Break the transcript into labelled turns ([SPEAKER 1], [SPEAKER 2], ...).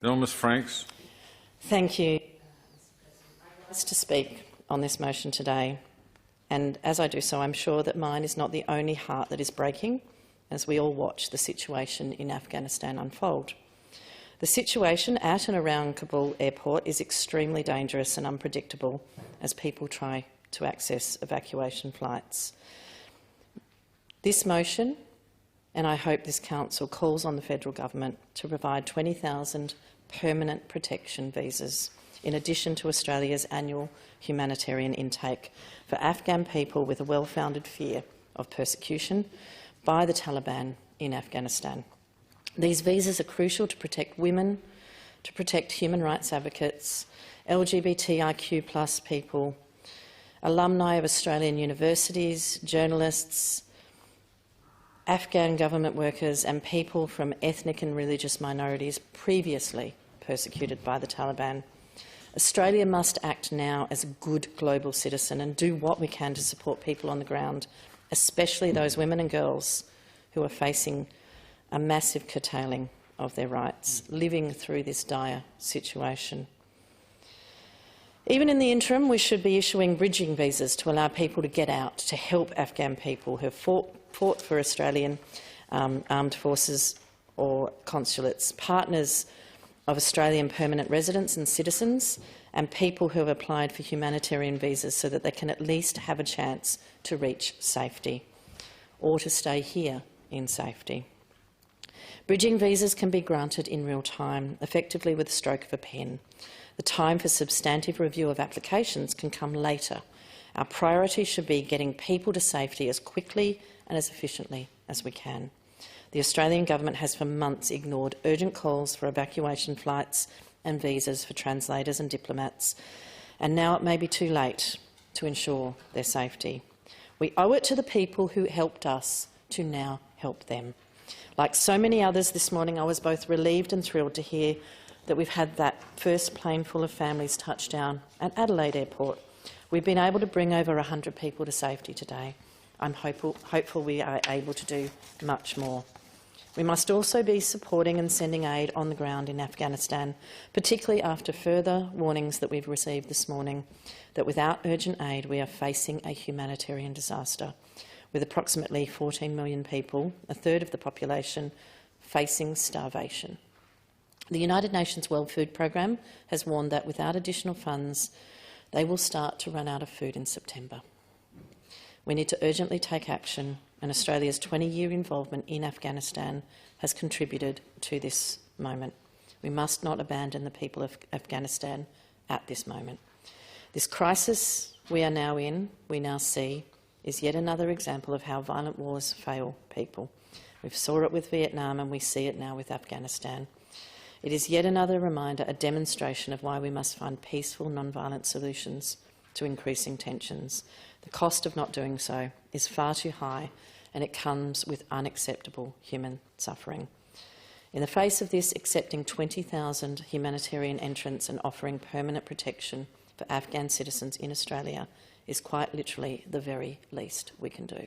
[SPEAKER 1] Ms Franks.
[SPEAKER 2] Thank you. To speak on this motion today, and as I do so, I'm sure that mine is not the only heart that is breaking as we all watch the situation in Afghanistan unfold. The situation at and around Kabul airport is extremely dangerous and unpredictable as people try to access evacuation flights. This motion, and I hope this council, calls on the federal government to provide 20,000 permanent protection visas in addition to Australia's annual humanitarian intake for Afghan people with a well-founded fear of persecution by the Taliban in Afghanistan. These visas are crucial to protect women, to protect human rights advocates, LGBTIQ+ people, alumni of Australian universities, journalists, Afghan government workers and people from ethnic and religious minorities previously persecuted by the Taliban. Australia must act now as a good global citizen and do what we can to support people on the ground, especially those women and girls who are facing a massive curtailing of their rights, living through this dire situation. Even in the interim, we should be issuing bridging visas to allow people to get out, to help Afghan people who have fought for Australian armed forces or consulates, partners of Australian permanent residents and citizens, and people who have applied for humanitarian visas so that they can at least have a chance to reach safety or to stay here in safety. Bridging visas can be granted in real time, effectively with the stroke of a pen. The time for substantive review of applications can come later. Our priority should be getting people to safety as quickly and as efficiently as we can. The Australian government has for months ignored urgent calls for evacuation flights and visas for translators and diplomats, and now it may be too late to ensure their safety. We owe it to the people who helped us to now help them. Like so many others this morning, I was both relieved and thrilled to hear that we've had that first plane full of families touch down at Adelaide Airport. We've been able to bring over 100 people to safety today. I'm hopeful we are able to do much more. We must also be supporting and sending aid on the ground in Afghanistan, particularly after further warnings that we've received this morning that without urgent aid we are facing a humanitarian disaster, with approximately 14 million people, a third of the population, facing starvation. The United Nations World Food Programme has warned that without additional funds, they will start to run out of food in September. We need to urgently take action, and Australia's 20-year involvement in Afghanistan has contributed to this moment. We must not abandon the people of Afghanistan at this moment. This crisis we are now in, we now see, is yet another example of how violent wars fail people. We saw it with Vietnam and we see it now with Afghanistan. It is yet another reminder, a demonstration of why we must find peaceful, non-violent solutions to increasing tensions. The cost of not doing so is far too high, and it comes with unacceptable human suffering. In the face of this, accepting 20,000 humanitarian entrants and offering permanent protection for Afghan citizens in Australia is quite literally the very least we can do.